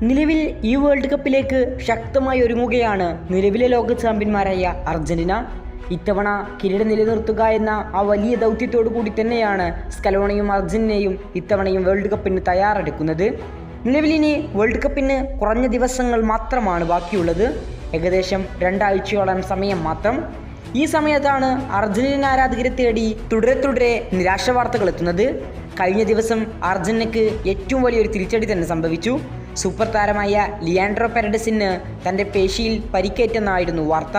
നിലവിൽ ഈ വേൾഡ് കപ്പിലേക്ക് ശക്തമായി ഒരുങ്ങുകയാണ് നിലവിലെ ലോക ചാമ്പ്യന്മാരായ അർജന്റീന. ഇത്തവണ കിരീടം നിലനിർത്തുക എന്ന ആ വലിയ ദൗത്യത്തോടു കൂടി തന്നെയാണ് സ്കലോണിയും അർജന്റീനയും ഇത്തവണയും വേൾഡ് കപ്പിന് തയ്യാറെടുക്കുന്നത്. നിലവിലിനി വേൾഡ് കപ്പിന് കുറഞ്ഞ ദിവസങ്ങൾ മാത്രമാണ് ബാക്കിയുള്ളത്. ഏകദേശം 2 ആഴ്ചയോളം സമയം മാത്രം. ഈ സമയത്താണ് അർജന്റീന ആരാധകരെ തേടി തുടരെ നിരാശ വാർത്തകൾ എത്തുന്നത്. കഴിഞ്ഞ ദിവസം അർജന്റീനയ്ക്ക് ഏറ്റവും വലിയൊരു തിരിച്ചടി തന്നെ സംഭവിച്ചു. സൂപ്പർ താരമായ ലിയാൻഡ്രോ പെരഡസിന് തൻ്റെ പേശിയിൽ പരിക്കേറ്റെന്നായിരുന്നു വാർത്ത.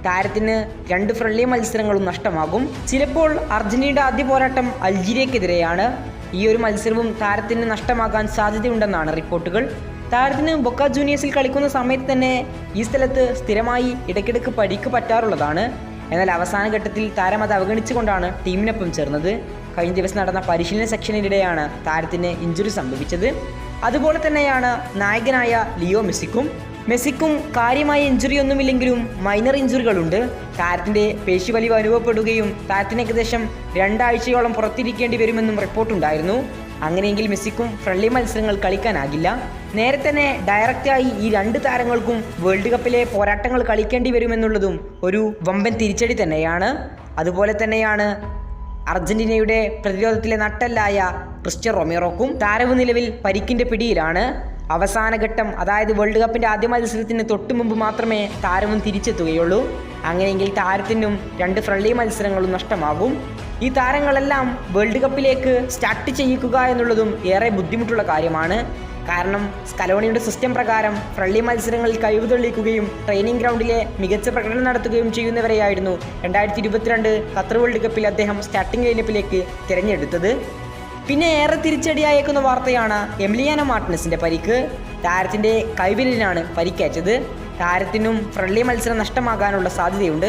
താരത്തിന് 2 ഫ്രണ്ട്ലി മത്സരങ്ങളും നഷ്ടമാകും. ചിലപ്പോൾ അർജന്റീനയുടെ ആദ്യ പോരാട്ടം അൾജീരിയക്കെതിരെയാണ്. ഈ ഒരു മത്സരവും താരത്തിന് നഷ്ടമാകാൻ സാധ്യതയുണ്ടെന്നാണ് റിപ്പോർട്ടുകൾ. താരത്തിന് ബൊക്ക ജൂനിയേഴ്സിൽ കളിക്കുന്ന സമയത്ത് തന്നെ ഈ സ്ഥലത്ത് സ്ഥിരമായി ഇടയ്ക്കിടയ്ക്ക് പരിക്ക് പറ്റാറുള്ളതാണ്. എന്നാൽ അവസാന ഘട്ടത്തിൽ താരം അത് അവഗണിച്ചുകൊണ്ടാണ് ടീമിനൊപ്പം ചേർന്നത്. കഴിഞ്ഞ ദിവസം നടന്ന പരിശീലന സെക്ഷനിനിടെയാണ് താരത്തിന് ഇഞ്ചുറി സംഭവിച്ചത്. അതുപോലെ തന്നെയാണ് നായകനായ ലിയോ മെസ്സിക്കും കാര്യമായ ഇഞ്ചുറി ഒന്നുമില്ലെങ്കിലും മൈനർ ഇഞ്ചുറികളുണ്ട്. താരത്തിൻ്റെ പേശിവലിവ് അനുഭവപ്പെടുകയും താരത്തിന് ഏകദേശം 2 ആഴ്ചയോളം പുറത്തിരിക്കേണ്ടി വരുമെന്നും റിപ്പോർട്ടുണ്ടായിരുന്നു. അങ്ങനെയെങ്കിൽ മെസ്സിക്കും ഫ്രണ്ട്ലി മത്സരങ്ങൾ കളിക്കാനാകില്ല. നേരെ തന്നെ ഡയറക്റ്റായി ഈ 2 താരങ്ങൾക്കും വേൾഡ് കപ്പിലെ പോരാട്ടങ്ങൾ കളിക്കേണ്ടി വരുമെന്നുള്ളതും ഒരു വമ്പൻ തിരിച്ചടി തന്നെയാണ്. അതുപോലെ തന്നെയാണ് അർജന്റീനയുടെ പ്രതിരോധത്തിലെ നട്ടെല്ലായ ക്രിസ്റ്റ്യാനോ റൊമേറോക്കും. താരവും നിലവിൽ പരിക്കിൻ്റെ പിടിയിലാണ്. അവസാന ഘട്ടം, അതായത് വേൾഡ് കപ്പിൻ്റെ ആദ്യ മത്സരത്തിന് തൊട്ടു മുമ്പ് മാത്രമേ താരവും തിരിച്ചെത്തുകയുള്ളൂ. അങ്ങനെയെങ്കിൽ താരത്തിനും 2 ഫ്രണ്ട്ലി മത്സരങ്ങളും നഷ്ടമാകും. ഈ താരങ്ങളെല്ലാം വേൾഡ് കപ്പിലേക്ക് സ്റ്റാർട്ട് ചെയ്യിക്കുക എന്നുള്ളതും ഏറെ ബുദ്ധിമുട്ടുള്ള കാര്യമാണ്. കാരണം സ്കലോണിയുടെ സിസ്റ്റം പ്രകാരം ഫ്രണ്ട്ലി മത്സരങ്ങളിൽ കഴിവ് തെളിയിക്കുകയും ട്രെയിനിങ് ഗ്രൗണ്ടിലെ മികച്ച പ്രകടനം നടത്തുകയും ചെയ്യുന്നവരെയായിരുന്നു 2022 ഖത്തർ വേൾഡ് കപ്പിൽ അദ്ദേഹം സ്റ്റാർട്ടിംഗ് ലൈനപ്പിലേക്ക് തിരഞ്ഞെടുത്തത്. പിന്നെ ഏറെ തിരിച്ചടിയായേക്കുന്ന വാർത്തയാണ് എമിലിയാനോ മാർട്ടിനസിൻ്റെ പരിക്ക്. താരത്തിൻ്റെ കൈവിരലിനാണ് പരിക്കേറ്റത്. താരത്തിനും ഫ്രണ്ട്ലി മത്സരം നഷ്ടമാകാനുള്ള സാധ്യതയുണ്ട്.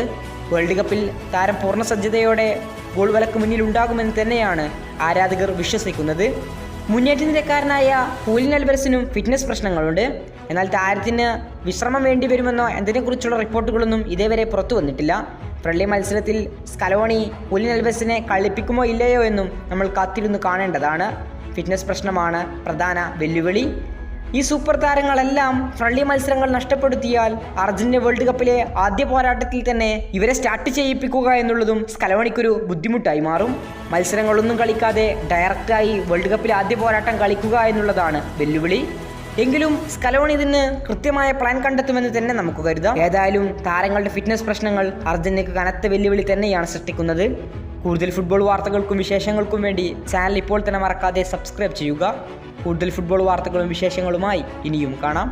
വേൾഡ് കപ്പിൽ താരം പൂർണ്ണ സജ്ജതയോടെ ഗോൾ വലക്ക് മുന്നിൽ ഉണ്ടാകുമെന്ന് തന്നെയാണ് ആരാധകർ വിശ്വസിക്കുന്നത്. മുന്നേറ്റ നിരക്കാരനായ ഹൂലിയൻ അൽവരസിനും ഫിറ്റ്നസ് പ്രശ്നങ്ങളുണ്ട്. എന്നാൽ താരത്തിന് വിശ്രമം വേണ്ടി വരുമെന്നോ എന്നതിനെക്കുറിച്ചുള്ള റിപ്പോർട്ടുകളൊന്നും ഇതേവരെ പുറത്തു വന്നിട്ടില്ല. ഫ്രണ്ട്ലി മത്സരത്തിൽ സ്കലോണി ഹൂലിയൻ അൽവരസിനെ കളിപ്പിക്കുമോ ഇല്ലയോ എന്നും നമ്മൾ കാത്തിരുന്ന് കാണേണ്ടതാണ്. ഫിറ്റ്നസ് പ്രശ്നമാണ് പ്രധാന വെല്ലുവിളി. ഈ സൂപ്പർ താരങ്ങളെല്ലാം ഫ്രണ്ട്ലി മത്സരങ്ങൾ നഷ്ടപ്പെടുത്തിയാൽ അർജന്റീന വേൾഡ് കപ്പിലെ ആദ്യ പോരാട്ടത്തിൽ തന്നെ ഇവരെ സ്റ്റാർട്ട് ചെയ്യിപ്പിക്കുക എന്നുള്ളതും സ്കലോണിക്കൊരു ബുദ്ധിമുട്ടായി മാറും. മത്സരങ്ങളൊന്നും കളിക്കാതെ ഡയറക്റ്റായി വേൾഡ് കപ്പിലെ ആദ്യ പോരാട്ടം കളിക്കുക എന്നുള്ളതാണ് വെല്ലുവിളി. എങ്കിലും സ്കലോണി ഇതിന് കൃത്യമായ പ്ലാൻ കണ്ടെത്തുമെന്ന് തന്നെ നമുക്ക് കരുതാം. ഏതായാലും താരങ്ങളുടെ ഫിറ്റ്നസ് പ്രശ്നങ്ങൾ അർജന്റീനയ്ക്ക് കനത്ത വെല്ലുവിളി തന്നെയാണ് സൃഷ്ടിക്കുന്നത്. കൂടുതൽ ഫുട്ബോൾ വാർത്തകൾക്കും വിശേഷങ്ങൾക്കും വേണ്ടി ചാനൽ ഇപ്പോൾ തന്നെ മറക്കാതെ സബ്സ്ക്രൈബ് ചെയ്യുക. കൂടുതൽ ഫുട്ബോൾ വാർത്തകളും വിശേഷങ്ങളുമായി ഇനിയും കാണാം.